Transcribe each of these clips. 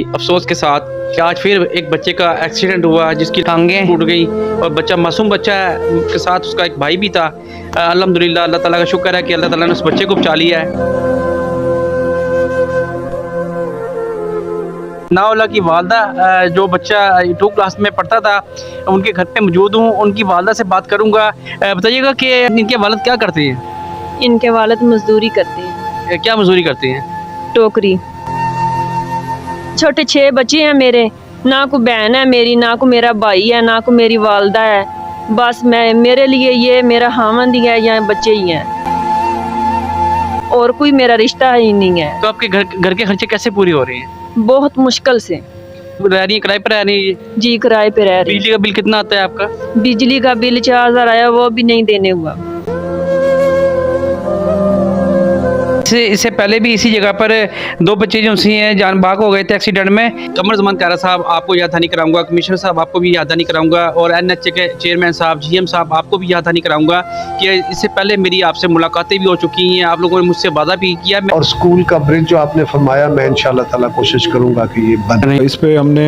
अफसोस के साथ कि आज फिर एक बच्चे का एक्सीडेंट हुआ जिसकी टांगें टूट गई और बच्चा मासूम बच्चा है, के साथ उसका एक भाई भी था। अल्हम्दुलिल्लाह अल्लाह ताला का शुक्र है कि अल्लाह ताला ने उस बच्चे को बचा लिया है। नाओला की वालदा जो बच्चा 2 क्लास में पढ़ता था उनके घर पे मौजूद हूँ, उनकी वालदा से बात करूँगा। बताइएगा कि इनके वालिद क्या करते हैं? इनके वालिद मजदूरी करते हैं। क्या मजदूरी करते हैं? टोकरी। छोटे 6 बच्चे हैं मेरे, ना को बहन है मेरी, ना को मेरा भाई है, ना को मेरी वालदा है। बस मेरे लिए ये मेरा हामंद ही है या बच्चे ही हैं, और कोई मेरा रिश्ता ही नहीं है। तो आपके घर के खर्चे कैसे पूरे हो रहे हैं? बहुत मुश्किल से रह रही है, किराए पर रह रही है? जी किराए पे रह रही। बिजली का बिल कितना आता है आपका? बिजली का बिल 4000 आया, वो भी नहीं देने हुआ। इससे पहले भी इसी जगह पर 2 बच्चे जो हैं जान बाग हो गए थे एक्सीडेंट में। कमर ज़मान कारा साहब आपको याद नहीं कराऊंगा, कमिश्नर साहब आपको भी याद नहीं कराऊंगा, और NHA के चेयरमैन साहब, GM साहब आपको भी याद नहीं कराऊंगा कि इससे पहले मेरी आपसे मुलाकातें भी हो चुकी हैं, आप लोगों ने मुझसे वादा भी किया। और स्कूल का ब्रिज जो आपने फरमाया, मैं इंशाल्लाह ताला कोशिश करूँगा कि ये बने। इस पे हमने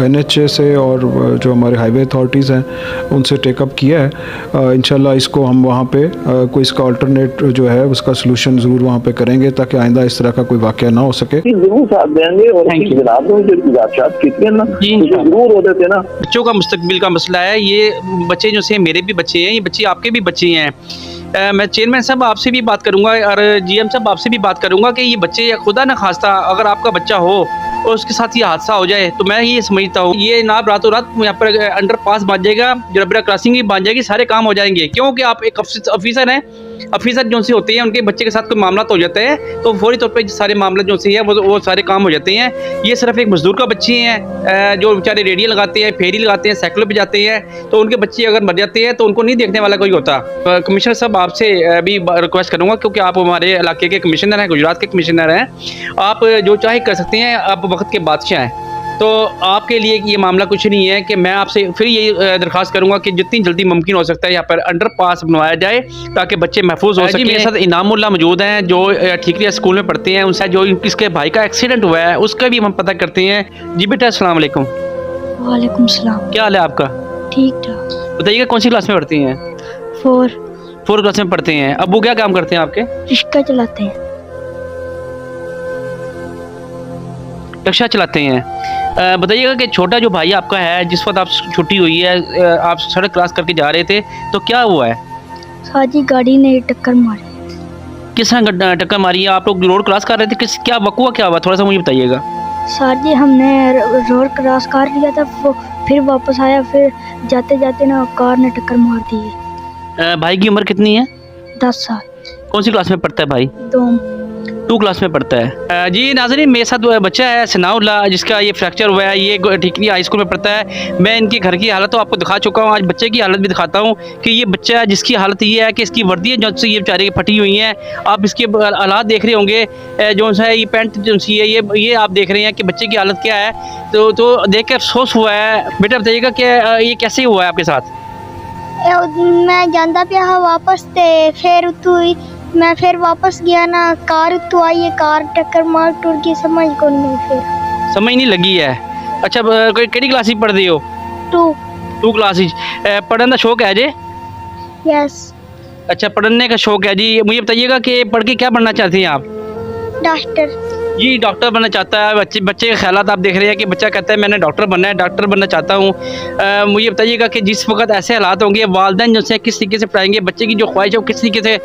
NHA से और जो हमारे हाईवे अथॉरिटीज़ हैं उनसे टेकअप किया है। इंशाल्लाह इसको हम वहाँ पे कोई इसका अल्टरनेट जो है उसका सलूशन ज़रूर वहाँ पे करेंगे ताकि आइंदा इस तरह का कोई वाक़या ना हो सके। जरूर साथ देंगे और गुजारिशात कीजिए ना, जरूर होते थे ना। बच्चों का मुस्तकबिल का मसला है, ये बच्चे जो से मेरे भी बच्चे हैं, ये बच्चे आपके भी बच्चे हैं। मैं चेयरमैन साहब आपसे भी बात करूंगा और GM साहब आपसे भी बात करूंगा कि ये बच्चे खुदा न खास्ता अगर आपका बच्चा हो और उसके साथ ये हादसा हो जाए तो मैं ये समझता हूँ ये ना रातों रात यहाँ पर अंडरपास बन जाएगा, जबरा क्रॉसिंग भी बन जाएगी, सारे काम हो जाएंगे। क्योंकि आप एक ऑफिसर हैं, ऑफिसर जो से होते हैं उनके बच्चे के साथ कोई मामला हो जाता है तो फौरी तौर पे सारे मामले जो से है वो सारे काम हो जाते हैं। ये सिर्फ एक मजदूर का बच्चे हैं जो बेचारे रेडियो लगाते हैं, फेरी लगाते हैं, साइकिलों पे जाते हैं, तो उनके बच्चे अगर मर जाते हैं तो उनको नहीं देखने वाला कोई होता। कमिश्नर साहब आपसे भी रिक्वेस्ट करूँगा क्योंकि आप हमारे इलाके के कमिश्नर हैं, गुजरात के कमिश्नर हैं, आप जो चाहे कर सकते हैं, आप वक्त के बादशाह हैं। तो आपके लिए ये मामला कुछ नहीं है कि मैं आपसे फिर ये दरख्वास्त करूंगा कि जितनी जल्दी मुमकिन हो सकता है यहाँ पर अंडरपास बनवाया जाए ताकि बच्चे महफूज हो सकें। मेरे साथ इनामुल्लाह मौजूद हैं जो ठीकरिया स्कूल में पढ़ते हैं, उनसे जो इसके भाई का एक्सीडेंट हुआ है उसका भी हम पता करते हैं। जी बेटा अस्सलाम वालेकुम। वालेकुम सलाम। क्या हाल है आपका? ठीक ठाक। बताइएगा कौन सी क्लास में पढ़ती हैं? 4 क्लास में पढ़ते हैं। अब्बू क्या काम करते हैं आपके? रिक्शा चलाते हैं। रिक्शा चलाते हैं। बताइएगा कि छोटा जो भाई आपका है जिस वक्त आप छुट्टी हुई है आप सड़क क्रॉस करके जा रहे थे तो क्या हुआ है? साजी गाड़ी ने टक्कर मारी। किस तरह टक्कर मारी है? आप लोग रोड क्रॉस कर रहे थे, क्या वक़्वा क्या हुआ, थोड़ा सा मुझे बताइएगा। सर जी हमने रोड क्रॉस कर लिया था, फिर वापस आया, फिर जाते जाते ना कार ने टक्कर मार दी। भाई की उम्र कितनी है? 10 साल। कौन सी क्लास में पढ़ता है भाई? 2 क्लास में पढ़ता है। जी नाज़रीन, मेरे साथ बच्चा है सनाउल्लाह जिसका ये फ्रैक्चर हुआ है, ये ठीकरी हाई स्कूल में पढ़ता है। मैं इनके घर की हालत तो आपको दिखा चुका हूँ, आज बच्चे की हालत भी दिखाता हूँ कि ये बच्चा है जिसकी हालत ये है कि इसकी वर्दियाँ जो से ये बेचारे फटी हुई हैं। आप इसके हालात देख रहे होंगे, जो है ये पैंट जो सी है ये आप देख रहे हैं कि बच्चे की हालत क्या है। तो देख के अफसोस हुआ है। बेटा बताइएगा कि ये कैसे हुआ है आपके साथ? मैं जांदा पिया वापस ते फिर तू मैं फिर वापस गया ना, कार तो आई है, कार टक्कर मार टूट गई, समझ को नहीं, फिर समझ नहीं लगी है। अच्छा कोई केड़ी क्लास में पढ़ रही हो? 2 क्लास पढ़ने का शौक है जे? यस। अच्छा पढ़ने का शौक है जी। मुझे बताइएगा कि पढ़ के क्या बनना चाहती हैं आप? डॉक्टर। जी डॉक्टर बनना चाहता है बच्चे के ख्यालात आप देख रहे हैं कि बच्चा कहता है मैंने डॉक्टर बनना चाहता हूँ। मुझे बताइएगा कि जिस वक्त ऐसे हालात होंगे वालिदैन जो से किस तरीके से पढ़ाएंगे, बच्चे की जो ख्वाहिश है वो किस तरीके से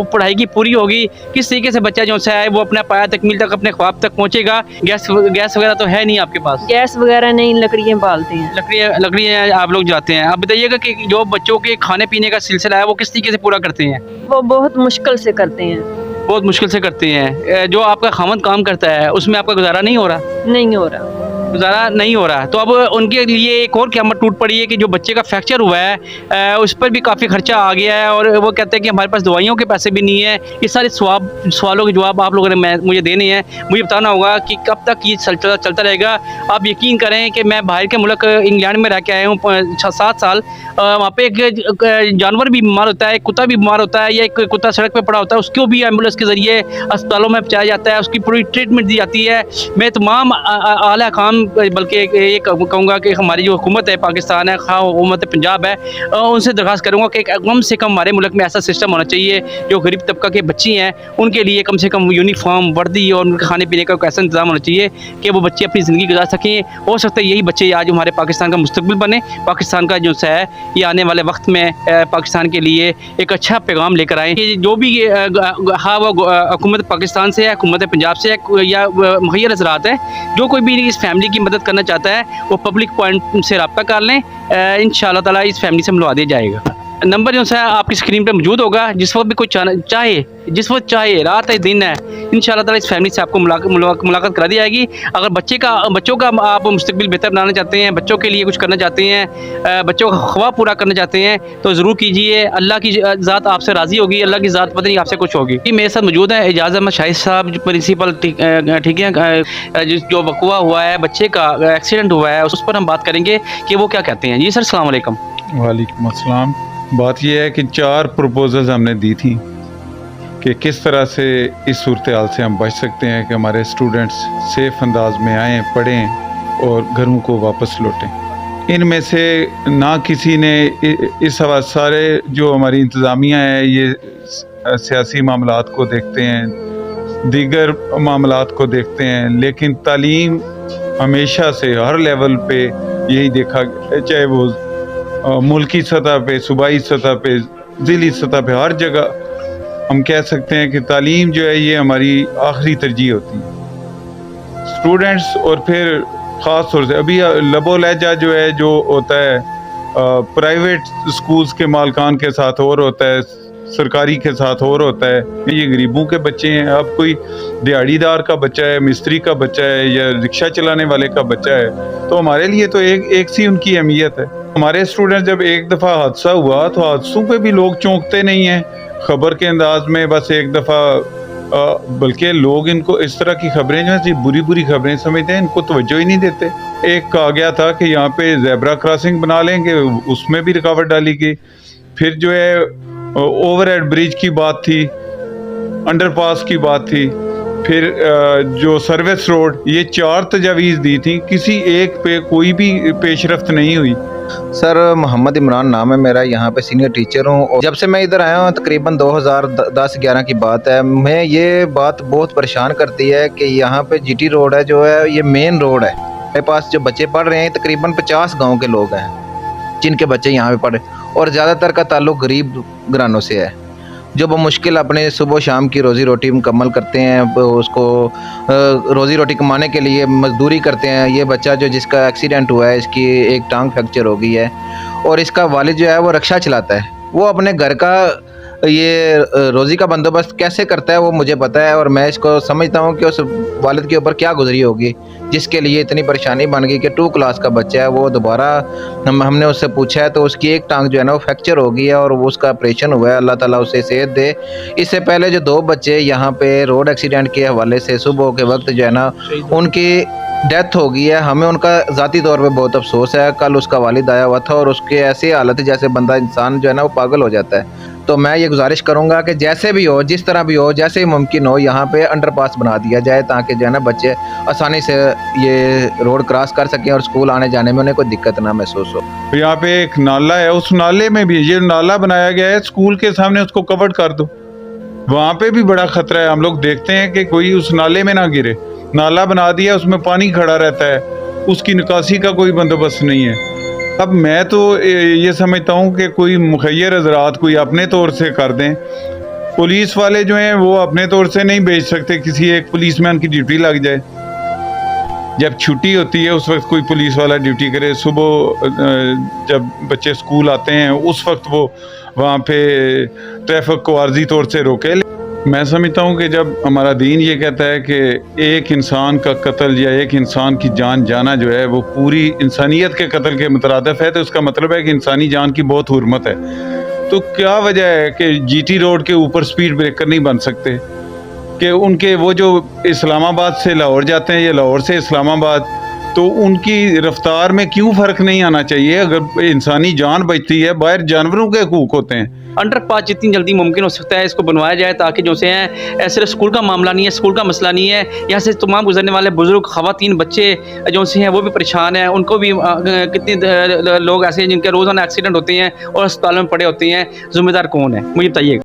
पढ़ाई की पूरी होगी, किस तरीके से बच्चा जो है वो अपने पाया तकमील तक, अपने ख्वाब तक पहुँचेगा। गैस वगैरह तो है नहीं आपके पास? गैस वगैरह नहीं, लकड़ियाँ बालते हैं। लकड़ियाँ आप लोग जाते हैं। अब बताइएगा कि जो बच्चों के खाने पीने का सिलसिला है वो किस तरीके से पूरा करते हैं? वो बहुत मुश्किल से करते हैं। बहुत मुश्किल से करते हैं। जो आपका खामद काम करता है उसमें आपका गुजारा नहीं हो रहा? नहीं हो रहा। गुजारा नहीं हो रहा है। तो अब उनके लिए एक और क़यामत टूट पड़ी है कि जो बच्चे का फ्रैक्चर हुआ है उस पर भी काफ़ी खर्चा आ गया है और वो कहते हैं कि हमारे पास दवाइयों के पैसे भी नहीं है। ये सारे सवालों के जवाब आप लोगों ने मुझे देने हैं। मुझे बताना होगा कि कब तक ये चलता रहेगा। आप यकीन करें कि मैं बाहर के मुल्क इंग्लैंड में रह के आया हूँ 6-7 साल। वहाँ पे एक जानवर भी बीमार होता है, एक कुत्ता भी बीमार होता है या एक कुत्ता सड़क पे पड़ा होता है, उसको भी एम्बुलेंस के ज़रिए अस्पतालों में पहुँचाया जाता है, उसकी पूरी ट्रीटमेंट दी जाती है। मैं तमाम आला काम बल्कि ये कहूँगा कि हमारी जो हुकूमत है पाकिस्तान है, ख़ास हुकूमत पंजाब है, उनसे दरख्वास्त करूँगा कि कम से कम हमारे मुल्क में ऐसा सिस्टम होना चाहिए जो गरीब तबका के बच्चे हैं उनके लिए कम से कम यूनिफॉर्म, वर्दी और उनके खाने पीने का ऐसा इंतजाम होना चाहिए कि वो बच्चे अपनी ज़िंदगी गुजार सकें। हो सकता है यही बच्चे आज हमारे पाकिस्तान का मुस्तकबिल बने, पाकिस्तान का जो है ये आने वाले वक्त में पाकिस्तान के लिए एक अच्छा पैगाम लेकर आए कि जो भी हाँ वो हुकूमत पाकिस्तान से है, हुकूमत पंजाब से है या मुहैया हज़रात है, जो कोई भी इस फैमिली की मदद करना चाहता है वो पब्लिक पॉइंट से रब्ता कर लें। इंशाअल्लाह ताला इस फैमिली से मिलवा दिया जाएगा। नंबर जो है आपकी स्क्रीन पे मौजूद होगा। जिस वक्त भी कोई चाहे जिस वक्त चाहे, रात है दिन है, इंशाअल्लाह ताला इस फैमिली से आपको मुलाकात करा दी जाएगी। अगर बच्चों का आप मुस्तकबिल बेहतर बनाना चाहते हैं, बच्चों के लिए कुछ करना चाहते हैं, बच्चों का ख्वाब पूरा करना चाहते हैं तो ज़रूर कीजिए। अल्लाह की ज़ात आपसे राज़ी होगी, अल्लाह की ज़ात पता नहीं आपसे कुछ होगी। ये मेरे साथ मौजूद है एजाज़ अहमद शाहिद साहब, प्रिंसिपल, ठीक है, जो वक़ुआ हुआ है, बच्चे का एक्सीडेंट हुआ है, उस पर हम बात करेंगे कि वो क्या कहते हैं। जी सर, अस्सलाम वालेकुम। वालेकुम अस्सलाम। बात यह है कि 4 प्रपोजल्स हमने दी थी कि किस तरह से इस सूरत हाल से हम बच सकते हैं कि हमारे स्टूडेंट्स सेफ़ अंदाज में आएँ, पढ़ें और घरों को वापस लौटें। इनमें से ना किसी ने इस हवाले सारे जो हमारी इंतज़ामिया है ये सियासी मामलात को देखते हैं, दीगर मामलात को देखते हैं, लेकिन तालीम हमेशा से हर लेवल पे यही देखा, चाहे वो मुल्की सतह पे, सूबाई सतह पे, ज़िली सतह पे, हर जगह हम कह सकते हैं कि तालीम जो है ये हमारी आखिरी तरजीह होती है। स्टूडेंट्स और फिर ख़ास तौर से अभी लबो लहजा जो है जो होता है प्राइवेट स्कूल्स के मालकान के साथ और होता है, सरकारी के साथ और होता है। ये गरीबों के बच्चे हैं। अब कोई दिहाड़ीदार का बच्चा है, मिस्त्री का बच्चा है या रिक्शा चलाने वाले का बच्चा है तो हमारे लिए तो एक सी उनकी अहमियत है। हमारे स्टूडेंट जब एक दफ़ा हादसा हुआ तो हादसों पे भी लोग चौंकते नहीं हैं खबर के अंदाज में, बस एक दफ़ा, बल्कि लोग इनको इस तरह की खबरें जो है बुरी खबरें समझते हैं, इनको तवज्जो ही नहीं देते। एक कहा गया था कि यहाँ पे ज़ेब्रा क्रॉसिंग बना लेंगे, उसमें भी रुकावट डाली गई। फिर जो है ओवरहेड ब्रिज की बात थी, अंडरपास की बात थी, फिर जो सर्विस रोड, ये 4 तजावीज़ दी थी, किसी एक पे कोई भी पेशरफ्त नहीं हुई। सर मोहम्मद इमरान नाम है मेरा, यहाँ पे सीनियर टीचर हूँ और जब से मैं इधर आया हूँ तकरीबन 2010-11 की बात है। मैं ये बात बहुत परेशान करती है कि यहाँ पे जीटी रोड है जो है ये मेन रोड है। मेरे पास जो बच्चे पढ़ रहे हैं तकरीबन 50 गांव के लोग हैं जिनके बच्चे यहाँ पे पढ़ रहे और ज़्यादातर का ताल्लुक गरीब घरानों से है जो बमुश्किल अपने सुबह शाम की रोज़ी रोटी मुकम्मल करते हैं, उसको रोज़ी रोटी कमाने के लिए मजदूरी करते हैं। ये बच्चा जो जिसका एक्सीडेंट हुआ है, इसकी एक टांग फ्रैक्चर हो गई है और इसका वालिद जो है वो रिक्शा चलाता है। वो अपने घर का ये रोज़ी का बंदोबस्त कैसे करता है वो मुझे पता है और मैं इसको समझता हूँ कि उस वालिद के ऊपर क्या गुजरी होगी जिसके लिए इतनी परेशानी बन गई कि 2 क्लास का बच्चा है वो दोबारा हमने उससे पूछा है तो उसकी एक टांग जो है ना वो फ्रैक्चर हो गई है और वो उसका ऑपरेशन हुआ है। अल्लाह ताला उसे सेहत दे। इससे पहले जो 2 बच्चे यहाँ पे रोड एक्सीडेंट के हवाले से सुबह के वक्त जो है ना उनकी डेथ हो गई है। हमें उनका ज़ाती तौर पे बहुत अफसोस है। कल उसका वालिद आया हुआ था और उसके ऐसी हालत जैसे बंदा इंसान जो है ना वो पागल हो जाता है। तो मैं ये गुजारिश करूँगा कि जैसे भी हो, जिस तरह भी हो, जैसे ही मुमकिन हो यहाँ पे अंडरपास बना दिया जाए ताकि जो है ना बच्चे आसानी से ये रोड क्रॉस कर सकें और स्कूल आने जाने में उन्हें कोई दिक्कत ना महसूस हो। तो यहाँ पे एक नाला है, उस नाले में भी ये नाला बनाया गया है स्कूल के सामने, उसको कवर कर दो। वहाँ पे भी बड़ा खतरा है। हम लोग देखते हैं कि कोई उस नाले में ना गिरे। नाला बना दिया, उसमें पानी खड़ा रहता है, उसकी निकासी का कोई बंदोबस्त नहीं है। अब मैं तो ये समझता हूँ कि कोई मुखैर हज़रात कोई अपने तौर से कर दें। पुलिस वाले जो हैं वो अपने तौर से नहीं भेज सकते, किसी एक पुलिसमैन की ड्यूटी लग जाए। जब छुट्टी होती है उस वक्त कोई पुलिस वाला ड्यूटी करे। सुबह जब बच्चे स्कूल आते हैं उस वक्त वो वहाँ पे ट्रैफिक को आर्जी तौर से रोके। मैं समझता हूँ कि जब हमारा दीन ये कहता है कि एक इंसान का कत्ल या एक इंसान की जान जाना जो है वो पूरी इंसानियत के कत्ल के मुतरादिफ है, तो उसका मतलब है कि इंसानी जान की बहुत हुर्मत है। तो क्या वजह है कि जीटी रोड के ऊपर स्पीड ब्रेकर नहीं बन सकते, कि उनके वो जो इस्लामाबाद से लाहौर जाते हैं या लाहौर से इस्लामाबाद, तो उनकी रफ्तार में क्यों फ़र्क नहीं आना चाहिए? अगर इंसानी जान बचती है, बाहर जानवरों के हकूक़ होते हैं। अंडरपास जितनी जल्दी मुमकिन हो सकता है इसको बनवाया जाए, ताकि जो से हैं सिर्फ स्कूल का मामला नहीं है, स्कूल का मसला नहीं है, यहाँ से तमाम गुजरने वाले बुजुर्ग, ख़वातीन, बच्चे जो से हैं वो भी परेशान हैं। उनको भी कितने लोग ऐसे हैं जिनके रोज़ाना एक्सीडेंट होते हैं और अस्पताल में पड़े होते हैं। ज़िम्मेदार कौन है, मुझे बताइएगा।